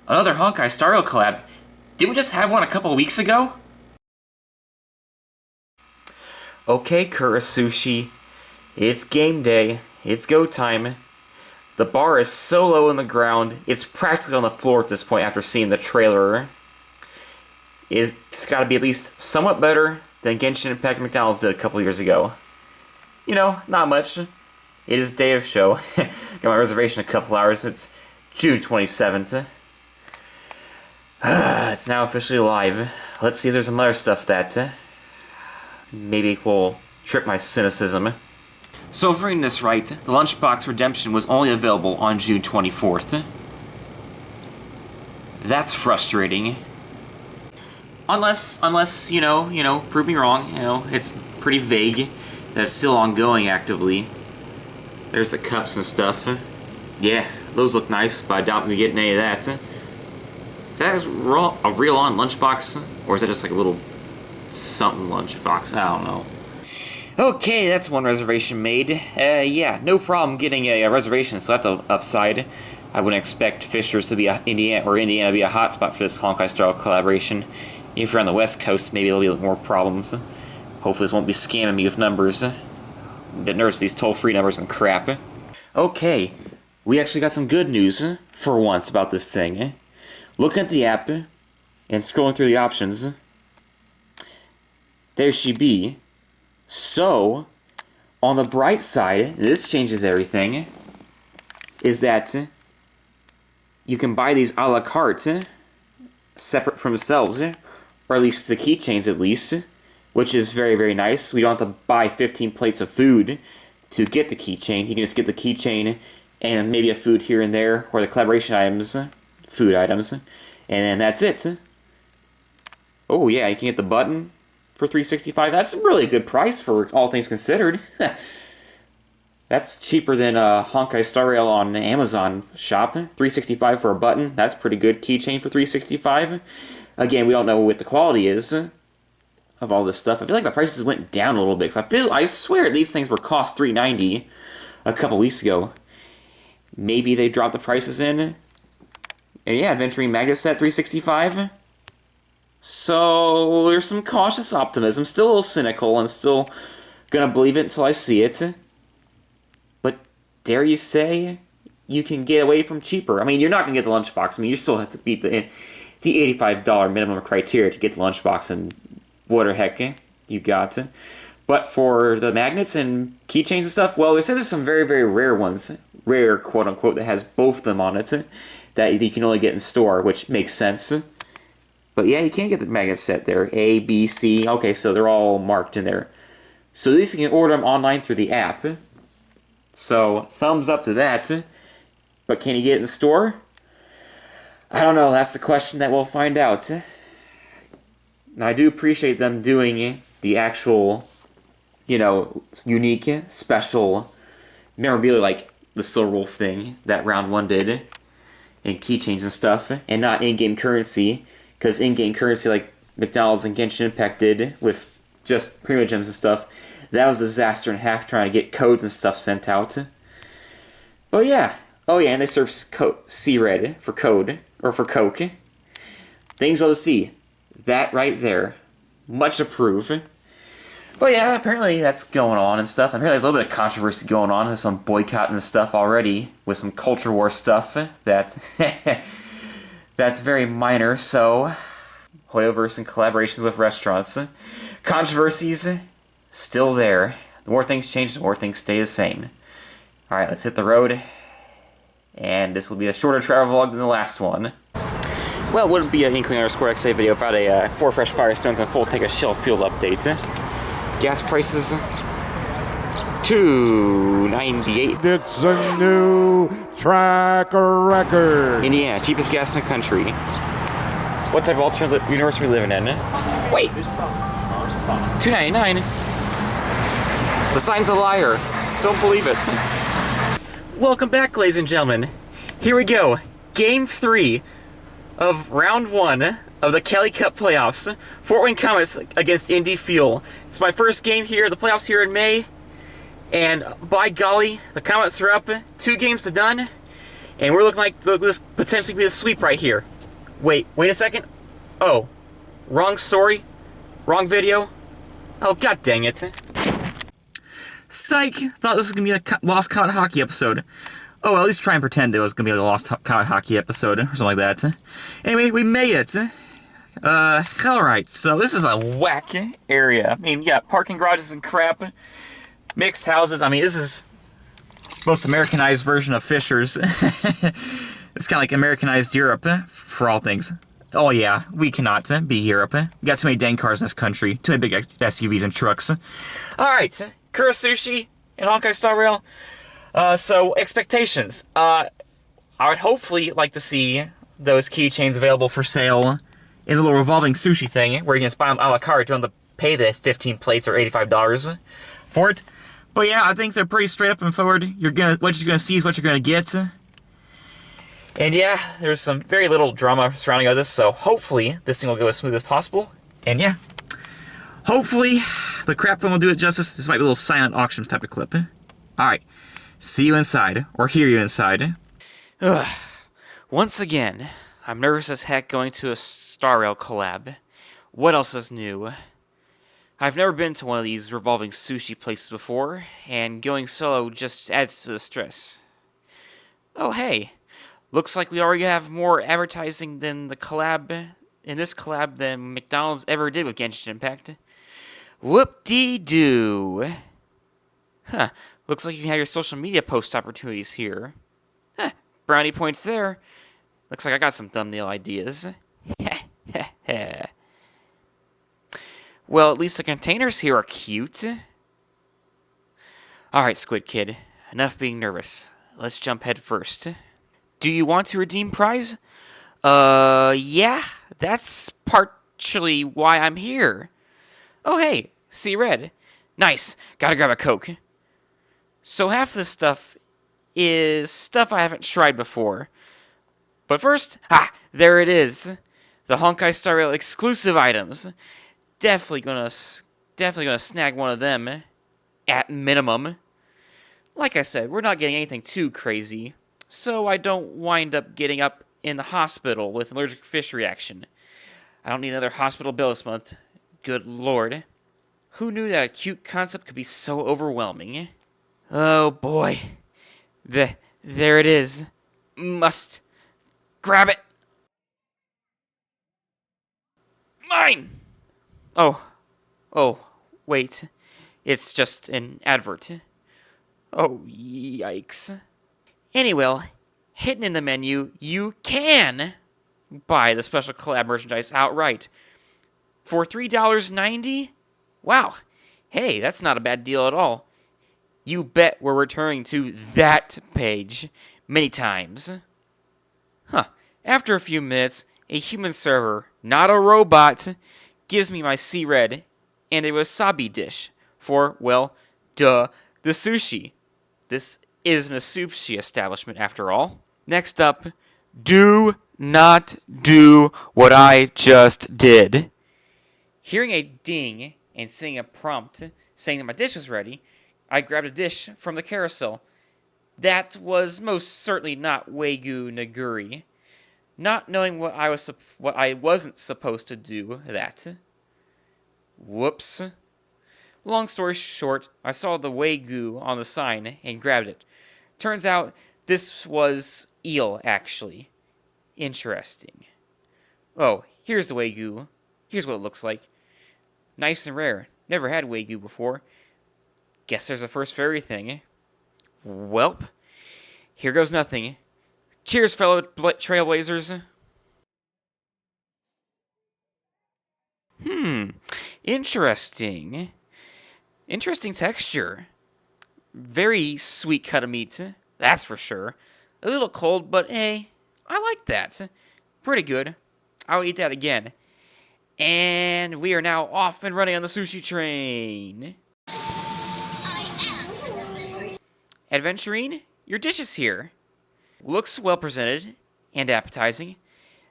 Another honkaistarrail collab. Didn't we just have one a couple weeks ago? Okay, Kura Sushi. It's game day. It's go time. The bar is so low on the ground, it's practically on the floor at this point after seeing the trailer. It's gotta be at least somewhat better than Genshin Impact McDonald's did a couple years ago. You know, not much. It is day of show. Got my reservation in a couple hours. It's June 27th. It's now officially live. Let's see if there's some other stuff that maybe will trip my cynicism. So if I'm reading this right, the Lunchbox Redemption was only available on June 24th. That's frustrating. Unless you know, prove me wrong. You know, it's pretty vague. That's still ongoing actively. There's the cups and stuff. Yeah, those look nice, but I doubt we get any of that. Is that a real-on lunchbox, or is that just like a little something lunchbox? I don't know. Okay, that's one reservation made. Yeah, no problem getting a reservation, so that's an upside. I wouldn't expect Fishers to be Indiana to be a hotspot for this honkaistarrail collaboration. If you're on the West Coast, maybe there'll be more problems. Hopefully this won't be scamming me with numbers. I'm a bit nervous these toll-free numbers and crap. Okay, we actually got some good news for once about this thing. Looking at the app and scrolling through the options, there she be. So, on the bright side, this changes everything, is that you can buy these a la carte, separate from themselves, or at least the keychains at least, which is very, very nice. We don't have to buy 15 plates of food to get the keychain. You can just get the keychain and maybe a food here and there, or the collaboration items, food items, and then that's it. Oh yeah, you can get the button for $365. That's a really good price for all things considered. That's cheaper than honkaistarrail on Amazon shop. $365 for a button. That's pretty good. Keychain for $365. Again, we don't know what the quality is of all this stuff. I feel like the prices went down a little bit. I swear these things were cost $390 a couple weeks ago. Maybe they dropped the prices in. And yeah, adventurine magnet set $365. So there's some cautious optimism. Still a little cynical and still gonna believe it until I see it. But dare you say you can get away from cheaper? I mean, you're not gonna get the lunchbox. I mean, you still have to beat the $85 minimum criteria to get the lunchbox and whatever heck you got. But for the magnets and keychains and stuff, well, they said there's some very, very rare ones, rare quote unquote, that has both of them on it that you can only get in store, which makes sense. But yeah, you can't get the magnet set there. A, B, C. Okay, so they're all marked in there. So at least you can order them online through the app. So thumbs up to that. But can you get it in the store? I don't know. That's the question that we'll find out. Now, I do appreciate them doing the actual, unique, special memorabilia like the Silver Wolf thing that Round 1 did. And keychains and stuff. And not in-game currency. Because in-game currency like McDonald's and Genshin Impact did with just Primo Gems and stuff, that was a disaster and a half trying to get codes and stuff sent out. But yeah. Oh yeah, and they serve C-Red for code, or for Coke. Things on the C. That right there. Much approved. But yeah, apparently that's going on and stuff. Apparently there's a little bit of controversy going on. There's some boycotting and stuff already with some culture war stuff that... That's very minor, so Hoyoverse and collaborations with restaurants. Controversies still there. The more things change, the more things stay the same. Alright, let's hit the road. And this will be a shorter travel vlog than the last one. Well, it wouldn't be an Inkling_XA video without a 4 fresh Firestones and full take a shell fuel update. Gas prices $2.98. It's a new tracker record. Indiana, cheapest gas in the country. What type of alternate universe are we living in? Wait, $2.99. The sign's a liar. Don't believe it. Welcome back, ladies and gentlemen. Here we go. Game 3 of Round 1 of the Kelly Cup playoffs. Fort Wayne Comets against Indy Fuel. It's my first game here, the playoffs here in May. And by golly, the Comets are up 2 games to none. And we're looking like this potentially be a sweep right here. Wait a second. Oh, wrong story, wrong video. Oh, god dang it. Psych! Thought this was gonna be a Lost Cotton Hockey episode. Oh, well, at least try and pretend it was gonna be a Lost Cotton Hockey episode or something like that. Anyway, we made it. Alright, so this is a whack area. I mean, yeah, parking garages and crap, mixed houses. I mean, this is most Americanized version of Fisher's. It's kind of like Americanized Europe, for all things. Oh yeah, we cannot be Europe. We got too many dang cars in this country, too many big SUVs and trucks. Alright, Kura Sushi and honkaistarrail. So, expectations. I would hopefully like to see those keychains available for sale in the little revolving sushi thing, where you can just buy them a la carte. You don't have to pay the 15 plates or $85 for it. But yeah, I think they're pretty straight up and forward. What you're gonna see is what you're gonna get. And yeah, there's some very little drama surrounding all this, so hopefully this thing will go as smooth as possible. And yeah, hopefully the crap phone will do it justice. This might be a little silent auction type of clip. Alright, see you inside, or hear you inside. Once again, I'm nervous as heck going to a Starrail collab. What else is new? I've never been to one of these revolving sushi places before, and going solo just adds to the stress. Oh hey, looks like we already have more advertising in this collab than McDonald's ever did with Genshin Impact. Whoop-dee-doo. Huh, looks like you can have your social media post opportunities here. Huh, brownie points there. Looks like I got some thumbnail ideas. Well, at least the containers here are cute. Alright, Squid Kid, enough being nervous. Let's jump head first. Do you want to redeem prize? Yeah, that's partially why I'm here. Oh hey, see red. Nice, gotta grab a Coke. So half this stuff is stuff I haven't tried before. But first, there it is. The honkaistarrail exclusive items. Definitely gonna snag one of them, at minimum. Like I said, we're not getting anything too crazy, so I don't wind up getting up in the hospital with an allergic fish reaction. I don't need another hospital bill this month. Good lord. Who knew that a cute concept could be so overwhelming? Oh boy. There it is. Must grab it. Mine! Oh, wait. It's just an advert. Oh, yikes. Anyway, hidden in the menu, you can buy the special collab merchandise outright. For $3.90? Wow. Hey, that's not a bad deal at all. You bet we're returning to that page many times. After a few minutes, a human server, not a robot, gives me my sea red and a wasabi dish for, well, the sushi. This isn't a sushi establishment after all. Next up, do not do what I just did. Hearing a ding and seeing a prompt saying that my dish was ready, I grabbed a dish from the carousel. That was most certainly not Wagyu nigiri. Not knowing what I wasn't supposed to do that. Whoops. Long story short, I saw the Wagyu on the sign and grabbed it. Turns out this was eel, actually. Interesting. Oh, here's the Wagyu. Here's what it looks like. Nice and rare. Never had Wagyu before. Guess there's a first for everything. Welp. Here goes nothing. Cheers, fellow trailblazers. Interesting. Interesting texture. Very sweet cut of meat, that's for sure. A little cold, but hey, I like that. Pretty good. I would eat that again. And we are now off and running on the sushi train. Adventurine, your dish is here. Looks well presented and appetizing.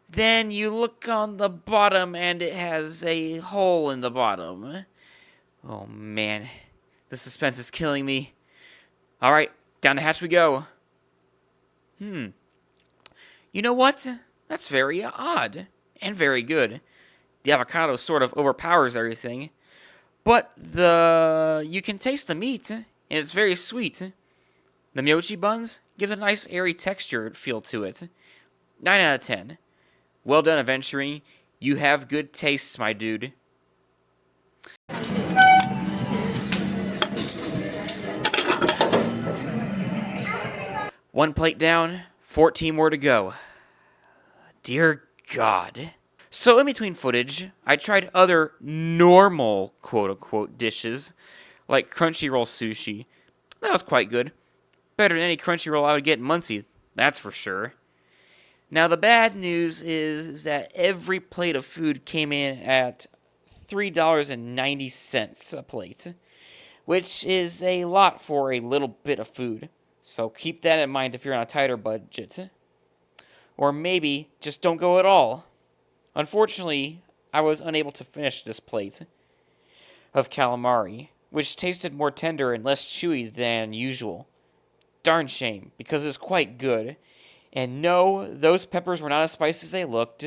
Then you look on the bottom and it has a hole in the bottom. Oh man, the suspense is killing me. Alright, down the hatch we go. You know what? That's very odd. And very good. The avocado sort of overpowers everything. But you can taste the meat, and it's very sweet. The mochi buns gives a nice airy texture feel to it. 9 out of 10. Well done, Aventurine. You have good tastes, my dude. One plate down, 14 more to go. Dear God. So in between footage, I tried other normal quote-unquote dishes, like Crunchyroll sushi. That was quite good. Better than any Crunchyroll I would get in Muncie, that's for sure. Now the bad news is that every plate of food came in at $3.90 a plate, which is a lot for a little bit of food. So keep that in mind if you're on a tighter budget. Or maybe just don't go at all. Unfortunately, I was unable to finish this plate of calamari, which tasted more tender and less chewy than usual. Darn shame, because it was quite good. And no, those peppers were not as spicy as they looked.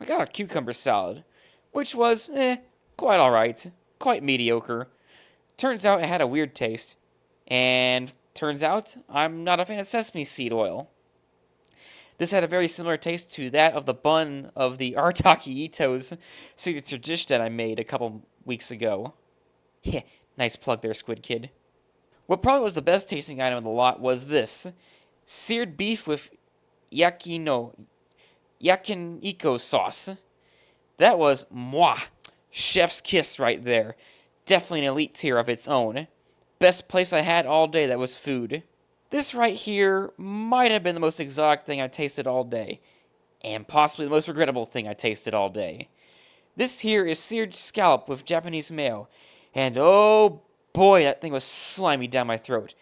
I got a cucumber salad, which was, quite alright. Quite mediocre. Turns out it had a weird taste. And turns out I'm not a fan of sesame seed oil. This had a very similar taste to that of the bun of the Artaki Ito's signature dish that I made a couple weeks ago. Yeah, nice plug there, Squid Kid. What probably was the best tasting item of the lot was this. Seared beef with yakiniko sauce. That was, chef's kiss right there. Definitely an elite tier of its own. Best place I had all day that was food. This right here might have been the most exotic thing I tasted all day. And possibly the most regrettable thing I tasted all day. This here is seared scallop with Japanese mayo. And oh boy, that thing was slimy down my throat.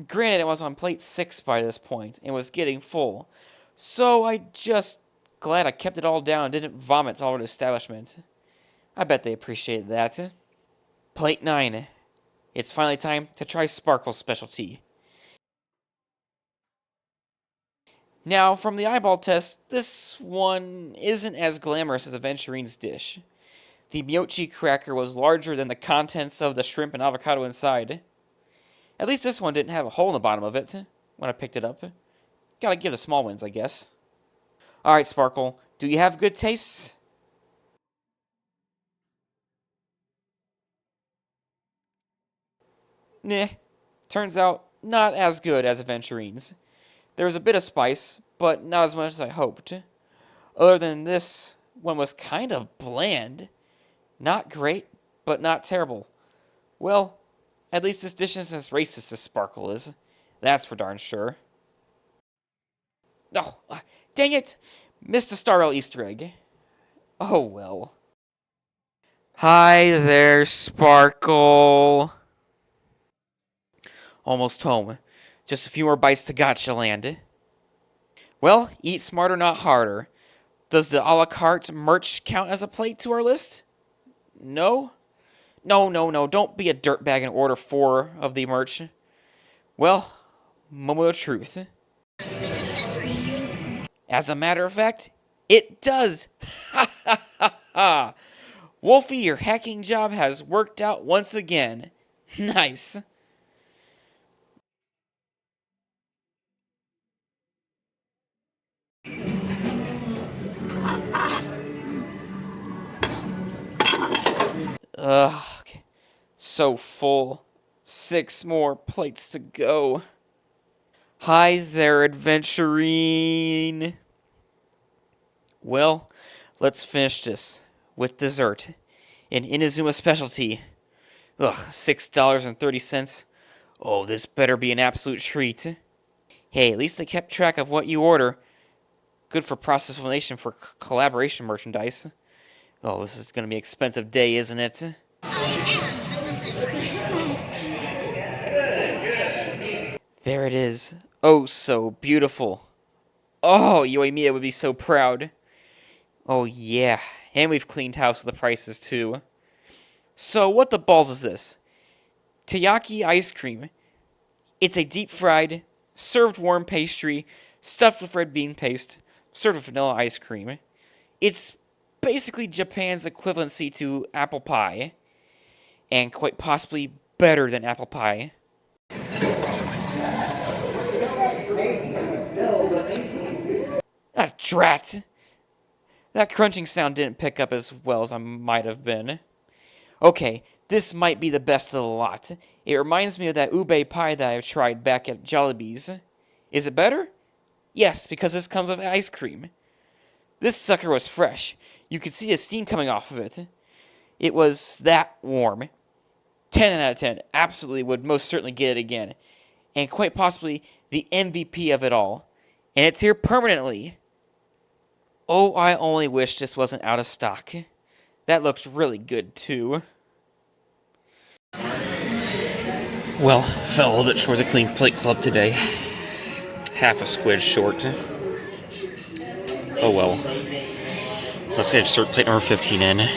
Granted, it was on plate 6 by this point, and was getting full. So I just glad I kept it all down and didn't vomit all over the establishment. I bet they appreciated that. Plate 9. It's finally time to try Sparkle's specialty. Now, from the eyeball test, this one isn't as glamorous as Aventurine's dish. The mochi cracker was larger than the contents of the shrimp and avocado inside. At least this one didn't have a hole in the bottom of it when I picked it up. Gotta give the small ones, I guess. Alright, Sparkle, do you have good tastes? Nah, turns out not as good as Aventurine's. There was a bit of spice, but not as much as I hoped. Other than this, one was kind of bland. Not great, but not terrible. Well, at least this dish isn't as racist as Sparkle is. That's for darn sure. Oh, dang it! Missed a StarRail Easter egg. Oh well. Hi there, Sparkle. Almost home. Just a few more bites to Gotcha Land. Well, eat smarter, not harder. Does the a la carte merch count as a plate to our list? No? No. Don't be a dirtbag and order 4 of the merch. Well, moment of truth. As a matter of fact, it does. Ha ha ha ha. Wolfie, your hacking job has worked out once again. Nice. Ugh, so full. 6 more plates to go. Hi there, adventurine. Well, let's finish this with dessert. An Inazuma specialty. Ugh, $6.30. Oh, this better be an absolute treat. Hey, at least they kept track of what you order. Good for process elimination for collaboration merchandise. Oh, this is going to be an expensive day, isn't it? There it is. Oh, so beautiful. Oh, Yoimiya would be so proud. Oh, yeah. And we've cleaned house with the prices, too. So, what the balls is this? Taiyaki ice cream. It's a deep-fried, served warm pastry stuffed with red bean paste, served with vanilla ice cream. It's basically Japan's equivalency to apple pie, and quite possibly better than apple pie. Ah, drat! That crunching sound didn't pick up as well as I might have been. Okay, this might be the best of the lot. It reminds me of that ube pie that I've tried back at Jollibee's. Is it better? Yes, because this comes with ice cream. This sucker was fresh. You could see the steam coming off of it. It was that warm. 10 out of 10. Absolutely would most certainly get it again. And quite possibly the MVP of it all. And it's here permanently. Oh, I only wish this wasn't out of stock. That looked really good, too. Well, fell a little bit short of the Clean Plate Club today. Half a squid short. Oh well. Let's get start plate number 15 in.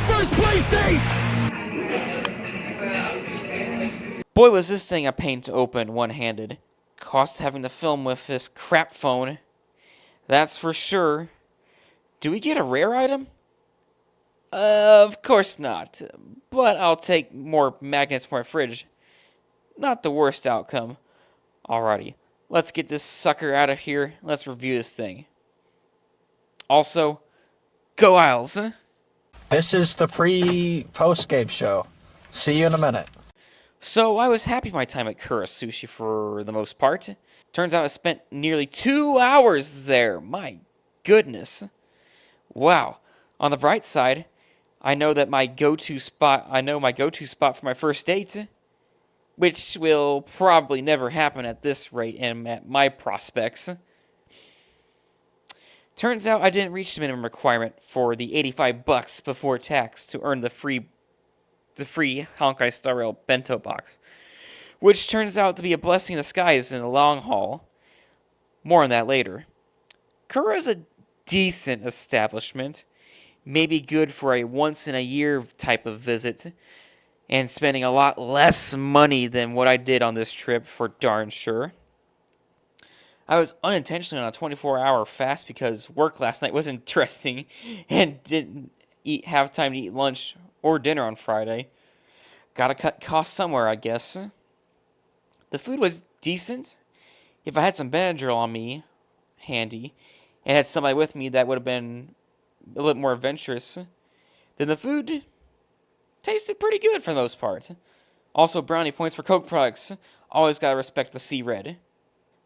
First place taste! Boy, was this thing a pain to open one-handed. Cost having to film with this crap phone. That's for sure. Do we get a rare item? Of course not. But I'll take more magnets for my fridge. Not the worst outcome. Alrighty, let's get this sucker out of here. Let's review this thing. Also, go Isles! This is the pre-post-game show. See you in a minute. So I was happy with my time at Kura Sushi for the most part. Turns out I spent nearly 2 hours there. My goodness. Wow. On the bright side, I know my go-to spot for my first date, which will probably never happen at this rate and at my prospects. Turns out I didn't reach the minimum requirement for the $85 before tax to earn the free honkaistarrail bento box, which turns out to be a blessing in disguise in the long haul. More on that later. Kura is a decent establishment, maybe good for a once-in-a-year type of visit, and spending a lot less money than what I did on this trip for darn sure. I was unintentionally on a 24-hour fast because work last night was interesting and didn't have time to eat lunch or dinner on Friday. Gotta cut costs somewhere, I guess. The food was decent. If I had some Benadryl on me, handy, and had somebody with me that would have been a little more adventurous, then the food tasted pretty good for the most part. Also, brownie points for Coke products. Always gotta respect the C-Red.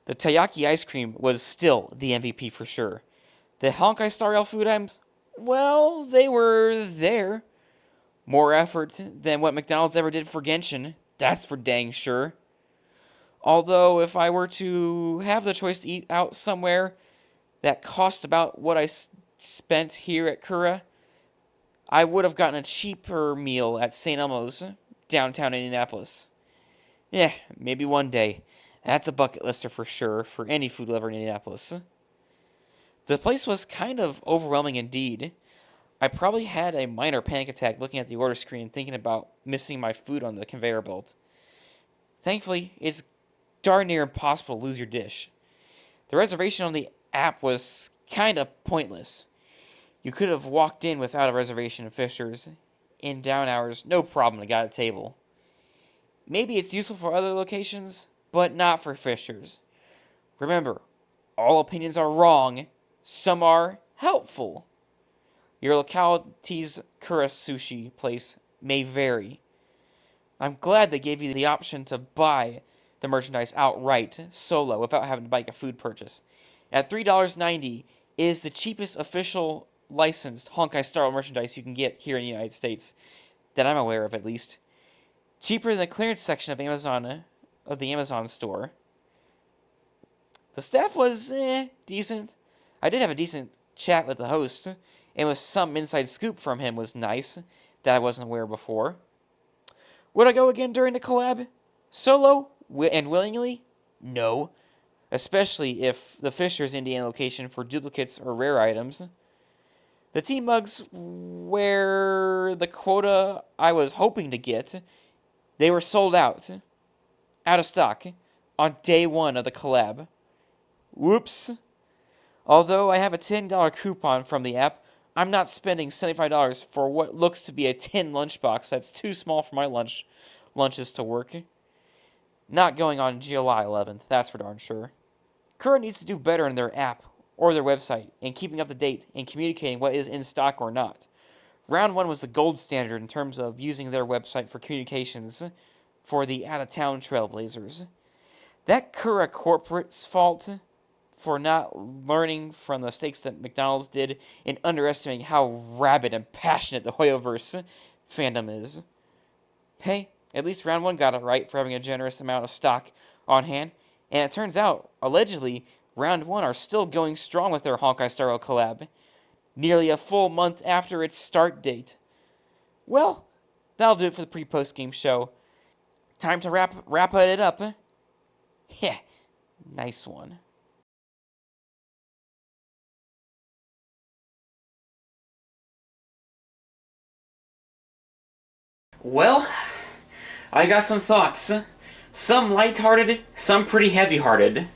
The taiyaki ice cream was still the MVP for sure. The honkaistarrail food items, well, they were there. More effort than what McDonald's ever did for Genshin, that's for dang sure. Although, if I were to have the choice to eat out somewhere that cost about what I spent here at Kura, I would have gotten a cheaper meal at St. Elmo's, downtown Indianapolis. Yeah, maybe one day. That's a bucket lister for sure, for any food lover in Indianapolis. The place was kind of overwhelming indeed. I probably had a minor panic attack looking at the order screen thinking about missing my food on the conveyor belt. Thankfully, it's darn near impossible to lose your dish. The reservation on the app was kind of pointless. You could have walked in without a reservation at Fisher's. In down hours, no problem, I got a table. Maybe it's useful for other locations, but not for Fisher's. Remember, all opinions are wrong, some are helpful. Your locality's Kura Sushi place may vary. I'm glad they gave you the option to buy the merchandise outright, solo, without having to make a food purchase. At $3.90, it is the cheapest official licensed Honkai-style merchandise you can get here in the United States, that I'm aware of at least. Cheaper than the clearance section of the Amazon store. The staff was decent. I did have a decent chat with the host, and with some inside scoop from him was nice that I wasn't aware before. Would I go again during the collab? Solo? And willingly? No. Especially if the Fisher's Indiana location for duplicates or rare items. The team mugs where the quota I was hoping to get, they were sold out of stock, on day one of the collab. Whoops. Although I have a $10 coupon from the app, I'm not spending $75 for what looks to be a tin lunchbox that's too small for my lunches to work. Not going on July 11th, that's for darn sure. Kura needs to do better in their app or their website in keeping up to date and communicating what is in stock or not. Round 1 was the gold standard in terms of using their website for communications for the out-of-town trailblazers. That Kura corporate's fault for not learning from the mistakes that McDonald's did in underestimating how rabid and passionate the Hoyoverse fandom is. Hey, at least round 1 got it right for having a generous amount of stock on hand, and it turns out, allegedly, round 1 are still going strong with their honkaistarrail collab, nearly a full month after its start date. Well, that'll do it for the pre-post game show. Time to wrap it up. Yeah, nice one. Well, I got some thoughts. Some lighthearted, some pretty heavy-hearted.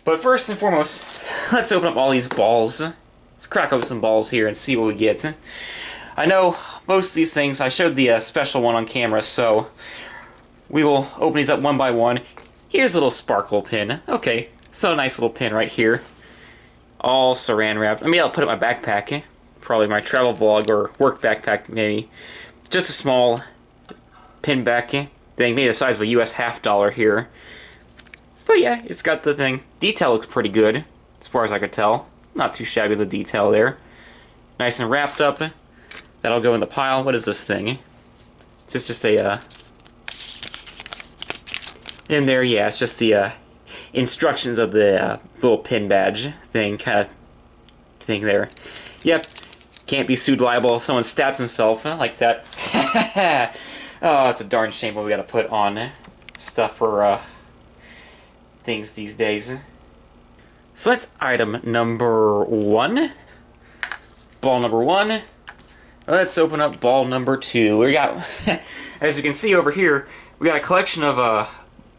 But first and foremost, let's open up all these balls. Let's crack open some balls here and see what we get. I know most of these things, I showed the special one on camera, so we will open these up one by one. Here's a little sparkle pin. Okay, so a nice little pin right here. All saran wrapped. I mean, I'll put it in my backpack. Probably my travel vlog or work backpack, maybe. Just a small pin back thing, maybe the size of a US $half here. But yeah, it's got the thing. Detail looks pretty good, as far as I could tell. Not too shabby, the detail there. Nice and wrapped up. That'll go in the pile. What is this thing? Is this just a, in there, yeah, it's just the, instructions of the, little pin badge thing, kind of thing there. Yep. Can't be sued liable if someone stabs himself like that. Oh, it's a darn shame what we gotta put on stuff for things these days. So that's item number 1. Ball number 1. Let's open up ball number 2. We got, as we can see over here, we got a collection of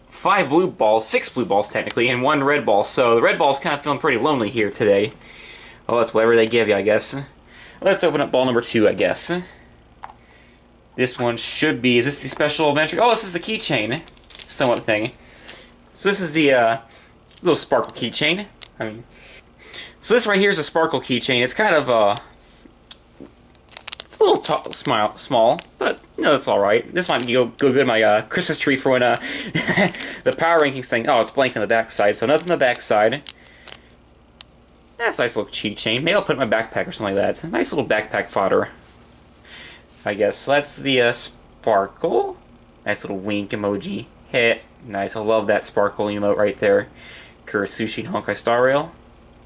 5 blue balls, 6 blue balls technically, and 1 red ball. So the red ball's kind of feeling pretty lonely here today. Well, that's whatever they give you, I guess. Let's open up ball number 2, I guess. This one should be... Is this the special adventure? Oh, this is the keychain. Somewhat thing. So this is the little sparkle keychain. I mean... So this right here is a sparkle keychain. It's kind of... It's a little small, but no, that's alright. This might go good in my Christmas tree for when the power rankings thing... Oh, it's blank on the back side, so nothing on the back side. That's a nice little keychain. Maybe I'll put it in my backpack or something like that. It's a nice little backpack fodder, I guess. So that's the sparkle. Nice little wink emoji. Hey, nice. I love that sparkle emote right there. Kura Sushi and honkaistarrail.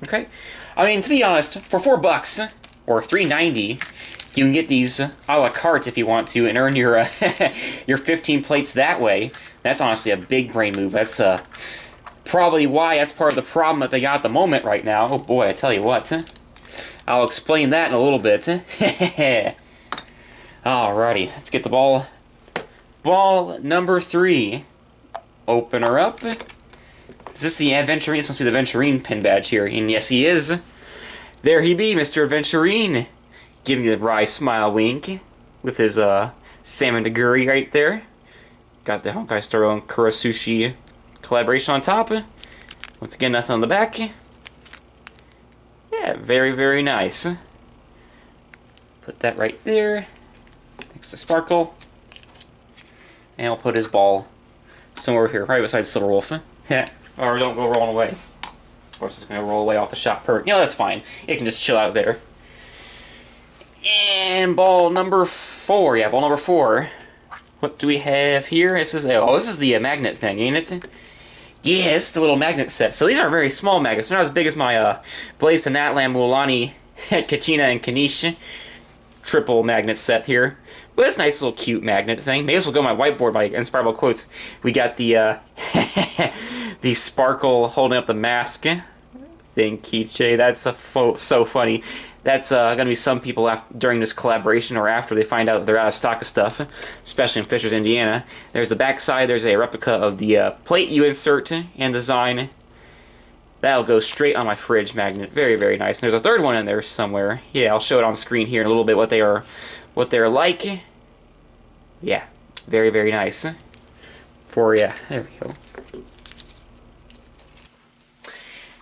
Okay. I mean, to be honest, for $4 or $3.90, you can get these a la carte if you want to, and earn your your 15 plates that way. That's honestly a big brain move. That's probably why that's part of the problem that they got at the moment right now. Oh boy, I tell you what. I'll explain that in a little bit. Alrighty, let's get the ball. Ball number 3. Open her up. Is this the Adventurine? This must be the Aventurine pin badge here. And yes, he is. There he be, Mr. Aventurine. Giving the wry smile wink. With his salmon deguri right there. Got the honkaistarrail and Kura Sushi collaboration on top. Once again, nothing on the back. Yeah, very, very nice. Put that right there. Next to Sparkle. And we'll put his ball somewhere over here, right beside Silver Wolf. Yeah, or don't go rolling away. Of course, it's going to roll away off the shop perk. You know, that's fine. It can just chill out there. And ball number 4. Yeah, ball number 4. What do we have here? This is the magnet thing, ain't it? Yeah, it's the little magnet set. So these are very small magnets. They're not as big as my Blaze to Natlan, Mualani, Kachina, and Kanish triple magnet set here. But it's a nice little cute magnet thing. Maybe this will go on my whiteboard, my inspirable quotes. We got the the sparkle holding up the mask thing, keychain. That's so funny. That's gonna be some people during this collaboration or after they find out that they're out of stock of stuff, especially in Fishers, Indiana. There's the back side. There's a replica of the plate you insert and design. That'll go straight on my fridge magnet. Very, very nice. And there's a third one in there somewhere. Yeah, I'll show it on the screen here in a little bit what they're like. Yeah, very, very nice. There we go.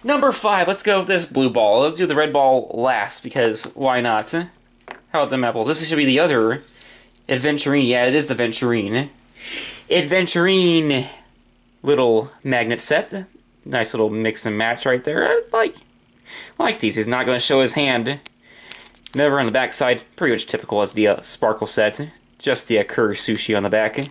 Number 5, let's go with this blue ball. Let's do the red ball last, because why not? How about them apples? This should be the other adventurine. Yeah, it is the adventurine. Adventurine little magnet set. Nice little mix and match right there. I like these. He's not going to show his hand. Never on the back side. Pretty much typical as the sparkle set. Just the Kura Sushi on the back.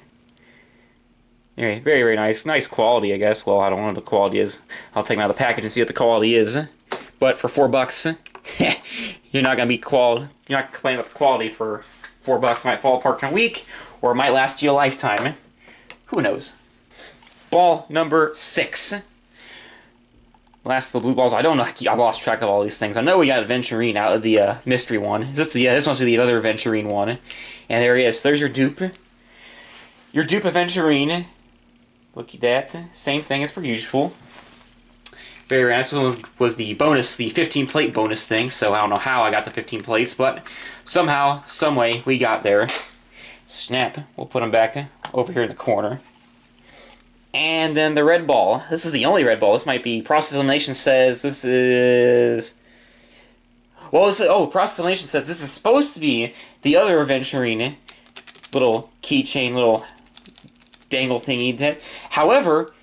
Anyway, very, very nice. Nice quality, I guess. Well, I don't know what the quality is. I'll take them out of the package and see what the quality is. But for $4, you're not going to be You're not complaining about the quality for $4. It might fall apart in a week, or it might last you a lifetime. Who knows? Ball number 6. Last of the blue balls. I don't know. I lost track of all these things. I know we got Aventurine out of the mystery one. This must be the other Aventurine one. And there he is. There's your dupe. Your dupe Aventurine. Look at that. Same thing as per usual. Very nice. This one was the bonus, the 15 plate bonus thing. So I don't know how I got the 15 plates, but somehow, some way, we got there. Snap. We'll put them back over here in the corner. And then the red ball. This is the only red ball. This might be... Process Elimination says this is... Well, Process Elimination says this is supposed to be the other Aventurine. Little keychain, little dangle thingy. However,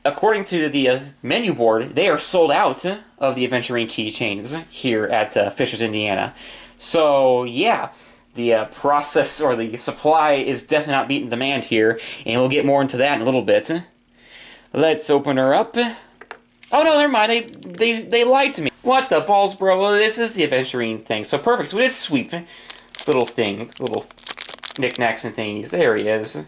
according to the menu board, they are sold out of the Aventurine keychains here at Fishers, Indiana. So, yeah. The process or the supply is definitely not beating demand here, and we'll get more into that in a little bit. Let's open her up. Oh no, never mind. They lied to me. What the balls, bro? Well, this is the Aventurine thing. So perfect. So we did sweep little thing, little knickknacks and thingies. There he is.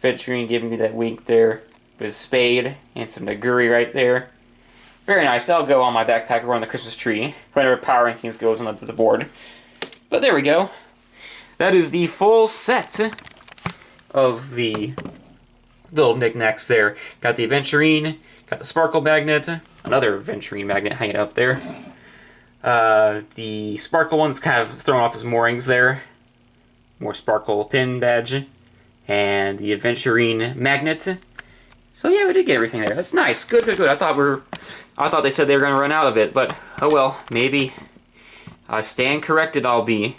Aventurine giving me that wink there with his spade and some naguri right there. Very nice. That'll go on my backpack around the Christmas tree whenever Power Rankings goes on the board. But there we go. That is the full set of the little knickknacks there. Got the Aventurine, got the sparkle magnet, another Aventurine magnet hanging up there. The sparkle one's kind of thrown off his moorings there. More sparkle pin badge. And the Aventurine magnet. So yeah, we did get everything there. That's nice. Good, good, good. I thought they said they were going to run out of it, but oh well, maybe. I stand corrected, I'll be.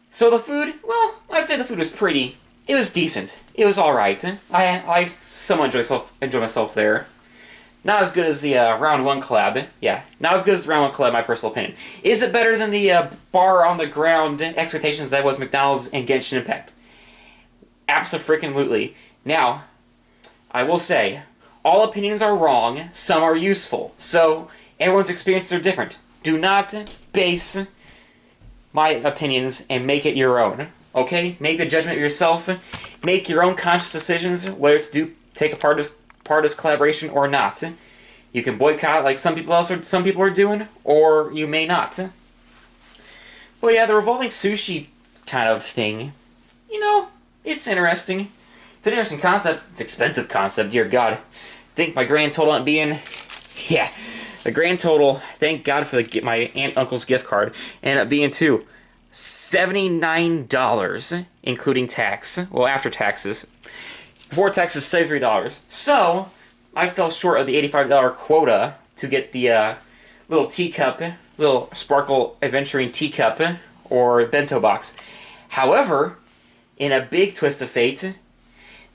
So the food, well, I'd say the food was pretty. It was decent. It was all right. I somewhat enjoy myself there. Not as good as the round 1 collab. Yeah, not as good as the round 1 collab, my personal opinion. Is it better than the bar on the ground expectations that was McDonald's and Genshin Impact? Abso-freaking-lutely. Now, I will say, all opinions are wrong. Some are useful. So everyone's experiences are different. Do not base my opinions and make it your own. Okay? Make the judgment yourself. Make your own conscious decisions whether to take a part of this collaboration or not. You can boycott like some people are doing, or you may not. But yeah, the revolving sushi kind of thing, you know, it's interesting. It's an interesting concept. It's an expensive concept, dear God. I think my grand total on being, yeah, the grand total, thank God for my aunt and uncle's gift card, ended up being $79, including tax. Well, after taxes. Before taxes, $73. So, I fell short of the $85 quota to get the little teacup, little sparkle Aventurine teacup, or bento box. However, in a big twist of fate,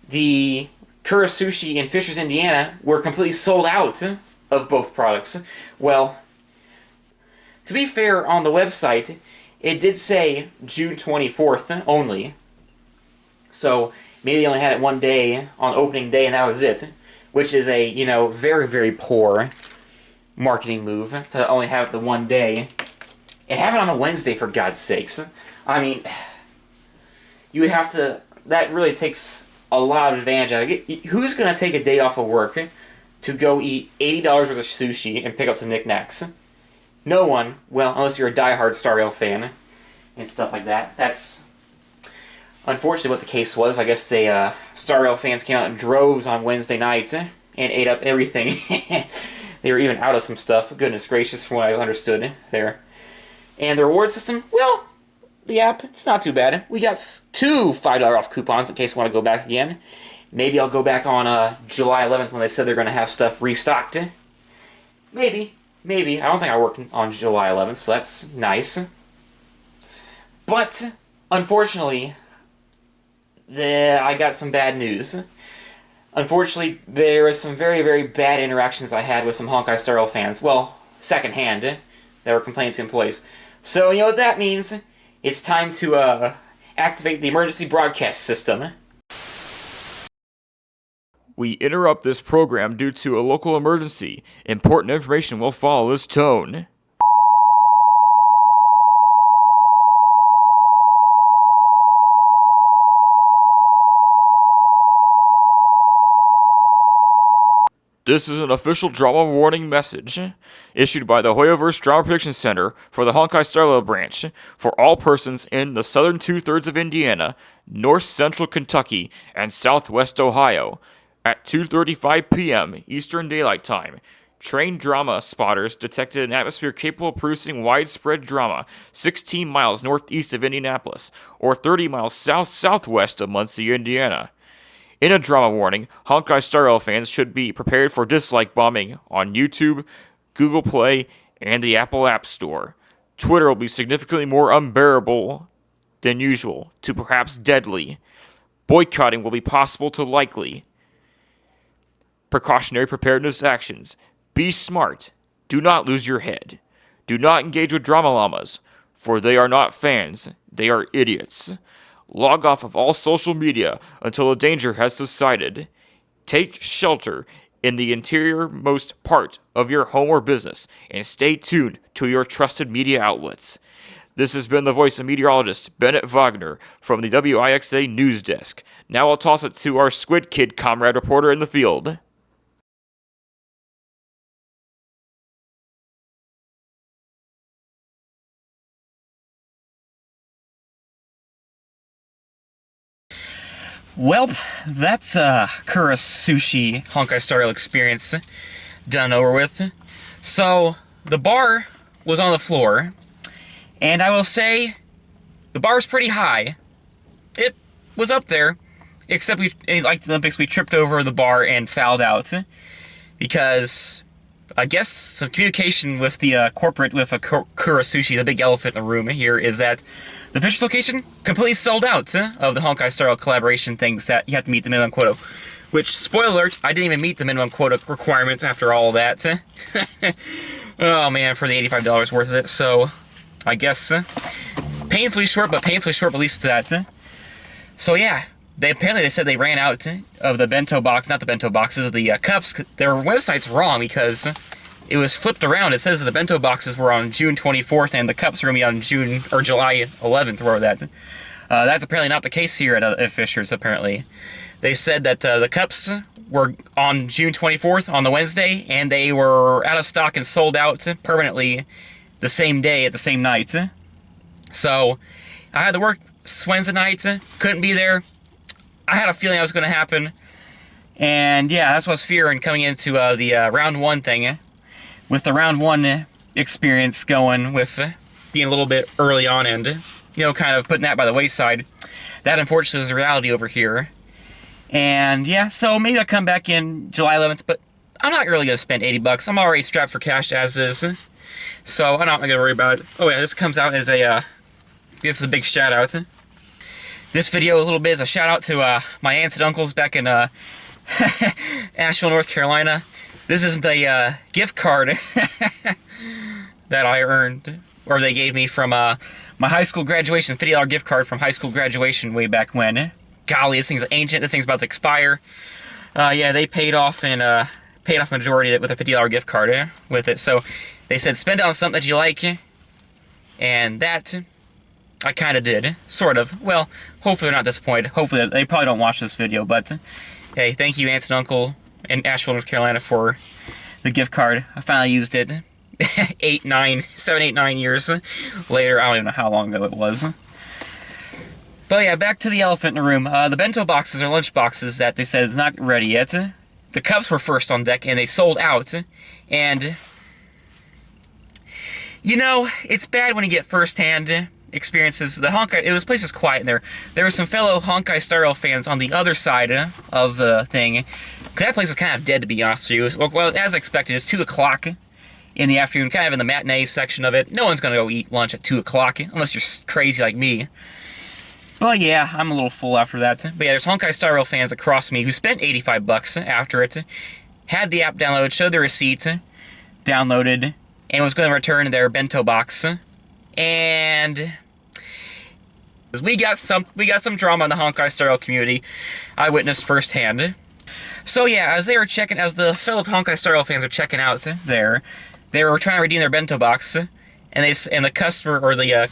the Kura Sushi in Fishers, Indiana were completely sold out of both products. Well, to be fair, on the website, it did say June 24th only. So, maybe they only had it one day on opening day and that was it. which is a, very, very poor marketing move to only have it the one day. And have it on a Wednesday, for God's sakes. I mean, you would have to... That really takes a lot of advantage out of it. Who's going to take a day off of work to go eat $80 worth of sushi and pick up some knickknacks? No one. Well, unless you're a diehard Star Rail fan and stuff like that. That's unfortunately what the case was. I guess the Star Rail fans came out in droves on Wednesday nights and ate up everything. They were even out of some stuff. Goodness gracious, from what I understood there. And the reward system, well, the app, it's not too bad. We got 2 $5 off coupons in case I want to go back again. Maybe I'll go back on July 11th when they said they're going to have stuff restocked. Maybe. I don't think I work on July 11th, so that's nice. But, unfortunately, I got some bad news. Unfortunately, there was some very, very bad interactions I had with some Honkai Star Rail fans. Well, secondhand, that were complaining to employees. So, you know what that means? It's time to activate the emergency broadcast system. We interrupt this program due to a local emergency. Important information will follow this tone. This is an official drama warning message issued by the Hoyoverse Drama Prediction Center for the Honkai Star Rail branch for all persons in the southern 2/3 of Indiana, north central Kentucky, and southwest Ohio. At 2:35 p.m. Eastern Daylight Time, trained drama spotters detected an atmosphere capable of producing widespread drama 16 miles northeast of Indianapolis, or 30 miles south-southwest of Muncie, Indiana. In a drama warning, Honkai Star Rail fans should be prepared for dislike bombing on YouTube, Google Play, and the Apple App Store. Twitter will be significantly more unbearable than usual, to perhaps deadly. Boycotting will be possible to likely. Precautionary preparedness actions. Be smart. Do not lose your head. Do not engage with drama llamas, for they are not fans, they are idiots. Log off of all social media until the danger has subsided. Take shelter in the interior-most part of your home or business, and stay tuned to your trusted media outlets. This has been the voice of meteorologist Bennett Wagner from the WIXA News Desk. Now I'll toss it to our Squid Kid comrade reporter in the field. Well, that's Kura Sushi Honkai Star Rail Experience done over with. So, the bar was on the floor, and I will say, the bar's pretty high. It was up there, except like the Olympics, we tripped over the bar and fouled out, because I guess some communication with the corporate, with Kura Sushi, the big elephant in the room here, is that the Fisher's location completely sold out of the Honkai Star Rail collaboration things that you have to meet the minimum quota. Which, spoiler alert, I didn't even meet the minimum quota requirements after all of that. Oh man, for the $85 worth of it. So, I guess painfully short, but at least that. So yeah, they said they ran out of the bento box, not the bento boxes, the cups. Their website's wrong because it was flipped around. It says that the bento boxes were on June 24th and the cups are going to be on July 11th, or that. That's apparently not the case here at Fisher's, apparently. They said that the cups were on June 24th, on the Wednesday, and they were out of stock and sold out permanently the same day at the same night. So, I had to work Wednesday night, couldn't be there. I had a feeling that was going to happen. And yeah, that's what I was fearing coming into the round one thing. With the round one experience going, with being a little bit early on and, kind of putting that by the wayside. That unfortunately is the reality over here. And yeah, so maybe I'll come back in July 11th, but I'm not really going to spend $80. I'm already strapped for cash as is. So I'm not going to worry about it. Oh yeah, this comes out as a, this is a big shout out. This video a little bit is a shout out to my aunts and uncles back in Asheville, North Carolina. This is the gift card that I earned, or they gave me from my high school graduation, $50 gift card from high school graduation way back when. Golly, this thing's ancient, this thing's about to expire. Yeah, they paid off a majority of it with a $50 gift card with it. So they said spend it on something that you like, and that I kind of did, sort of. Well, hopefully they're not disappointed. Hopefully they probably don't watch this video, but hey, thank you, aunts and uncle in Asheville, North Carolina, for the gift card. I finally used it 7, 8, 9 years later. I don't even know how long ago it was. But yeah, back to the elephant in the room. The bento boxes or lunch boxes that they said is not ready yet. The cups were first on deck and they sold out. And you know, it's bad when you get first-hand experiences. The Honkai, this place is quiet in there. There were some fellow honkaistarrail fans on the other side of the thing. That place is kind of dead, to be honest with you. Well, as expected, it's 2 o'clock in the afternoon, kind of in the matinee section of it. No one's going to go eat lunch at 2 o'clock, unless you're crazy like me. Well, yeah, I'm a little full after that. But yeah, there's honkaistarrail fans across me who spent $85 after it, had the app downloaded, showed the receipt, downloaded, and was going to return their bento box. And we got some drama in the honkaistarrail community. I witnessed firsthand. So yeah, as the fellow honkaistarrail fans are checking out there, they were trying to redeem their bento box, and the customer or the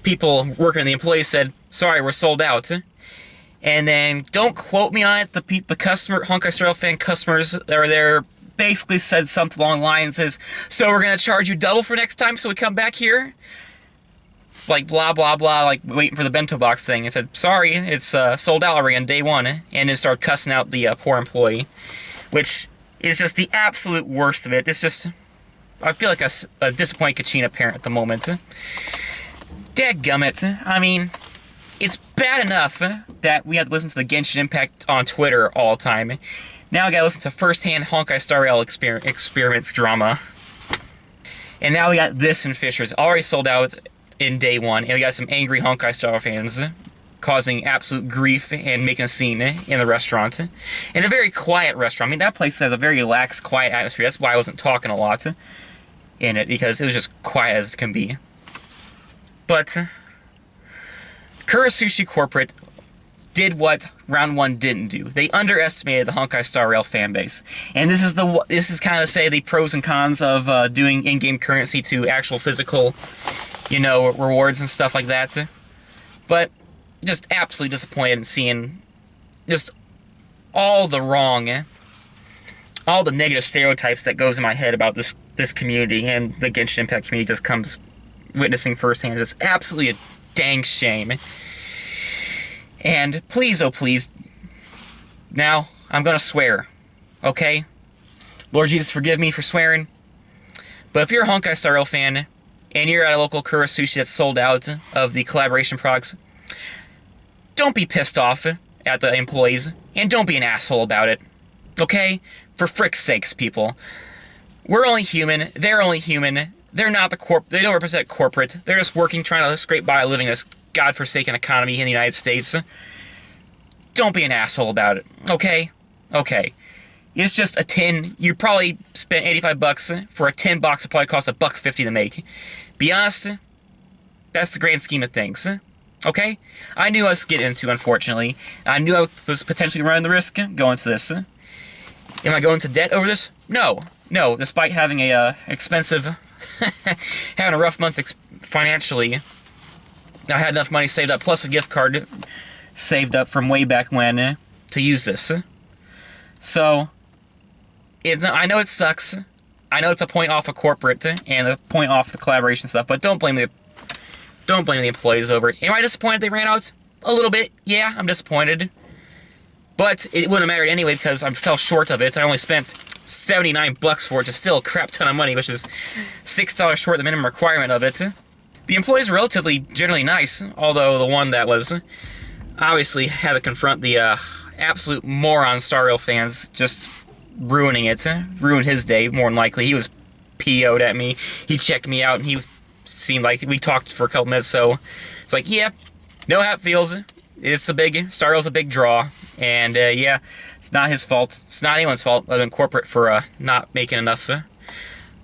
people working, the employees said, "Sorry, we're sold out." And then, don't quote me on it, the honkaistarrail fan customers that are there basically said something along the lines as, "So we're gonna charge you double for next time, so we come back here?" Like blah blah blah, like waiting for the bento box thing. And said, "Sorry, it's sold out already on day one," and then started cussing out the poor employee, which is just the absolute worst of it. It's just, I feel like a disappointed Kachina parent at the moment. Dadgummit. I mean, it's bad enough that we had to listen to the Genshin Impact on Twitter all the time. Now I gotta listen to first-hand honkaistarrail experiments drama. And now we got this in Fishers, already sold out in day one, and we got some angry honkaistarrail fans causing absolute grief and making a scene in the restaurant. In a very quiet restaurant. I mean, that place has a very lax, quiet atmosphere. That's why I wasn't talking a lot in it, because it was just quiet as it can be. But Kura Sushi Corporate did what Round 1 didn't do. They underestimated the honkaistarrail fan base. And this is kind of, say, the pros and cons of doing in-game currency to actual physical, rewards and stuff like that. But just absolutely disappointed in seeing just all the negative stereotypes that goes in my head about this community, and the Genshin Impact community just comes witnessing firsthand. It's absolutely a dang shame. And please, oh please, now I'm gonna swear, okay? Lord Jesus, forgive me for swearing. But if you're a honkaistarrail fan, and you're at a local Kura Sushi that's sold out of the collaboration products, don't be pissed off at the employees, and don't be an asshole about it, okay? For frick's sakes, people. We're only human, they're only human. They're not they don't represent corporate. They're just working, trying to scrape by living this godforsaken economy in the United States. Don't be an asshole about it, okay? Okay. It's just a tin. You probably spent $85 for a tin box that probably costs $1.50 to make. Be honest, that's the grand scheme of things, okay? I knew I was getting into, unfortunately. I knew I was potentially running the risk going to this. Am I going into debt over this? No. No, despite having a expensive... having a rough month financially, I had enough money saved up, plus a gift card saved up from way back when to use this. So, I know it sucks. I know it's a point off of corporate and a point off the collaboration stuff, but don't blame the employees over it. Am I disappointed they ran out? A little bit. Yeah, I'm disappointed. But it wouldn't have mattered anyway because I fell short of it. I only spent $79 for it, which is still a crap ton of money, which is $6 short of the minimum requirement of it. The employees are relatively generally nice, although the one that was obviously had to confront the absolute moron Star Rail fans just ruining it. Ruined his day, more than likely. He was PO'd at me. He checked me out, and he seemed like we talked for a couple minutes, so it's like, yeah, no hat feels. Star Rail's a big draw, and yeah, it's not his fault. It's not anyone's fault other than corporate for not making enough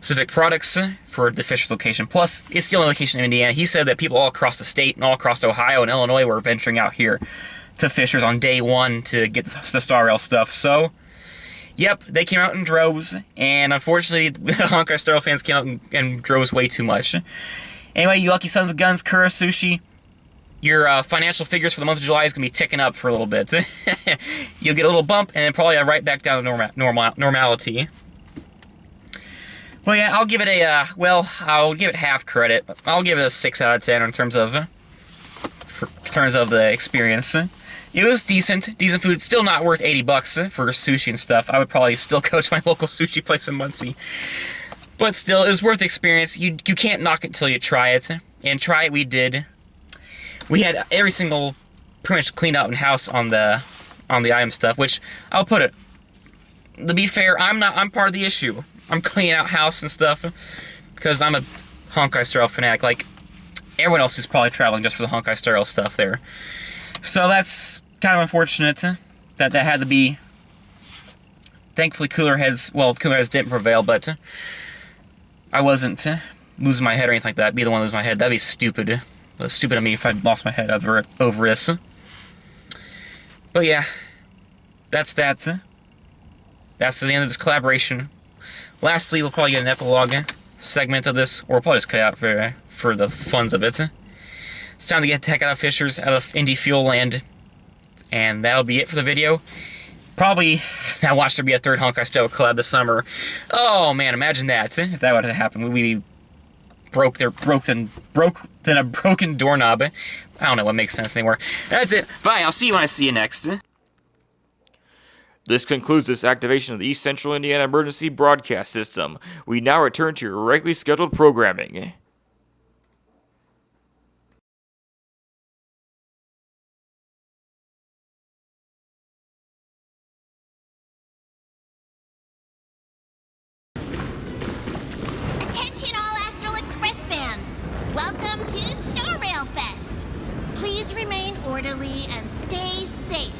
specific products for the Fisher's location. Plus, it's the only location in Indiana. He said that people all across the state and all across Ohio and Illinois were venturing out here to Fishers on day one to get the Star Rail stuff. So, yep, they came out in droves, and unfortunately, the Honkai Star Rail fans came out in droves way too much. Anyway, you lucky sons of guns, Kura Sushi, your financial figures for the month of July is going to be ticking up for a little bit. You'll get a little bump, and then probably right back down to normality. Well, yeah, I'll give it I'll give it half credit. I'll give it a 6 out of 10 in terms of the experience. It was decent food. Still not worth $80 for sushi and stuff. I would probably still go to my local sushi place in Muncie. But still, it was worth the experience. You can't knock it until you try it. And try it we did. We had every single, pretty much cleaned out in house on the item stuff, which I'll put it. To be fair, I'm part of the issue. I'm cleaning out house and stuff because I'm a Honkai Star Rail fanatic, like everyone else who's probably traveling just for the Honkai Star Rail stuff there. So that's kind of unfortunate that had to be. Thankfully, cooler heads didn't prevail, but I wasn't losing my head or anything like that. Be the one to lose my head. That'd be stupid. It was stupid of me if I'd lost my head over this. But yeah, that's that. That's the end of this collaboration. Lastly, we'll probably get an epilogue segment of this, or we'll probably just cut out for the funs of it. It's time to get the heck out of Fishers, out of Indie Fuel Land, and that'll be it for the video. Probably, I watched there be a third Honkai Star Rail collab this summer. Oh man, imagine that. If that would have happened, we'd be broke than a broken doorknob. I don't know what makes sense anymore. That's it. Bye, I'll see you when I see you next. This concludes this activation of the East Central Indiana Emergency Broadcast System. We now return to your regularly scheduled programming. Attention all Astral Express fans! Welcome to Star Rail Fest! Please remain orderly and stay safe.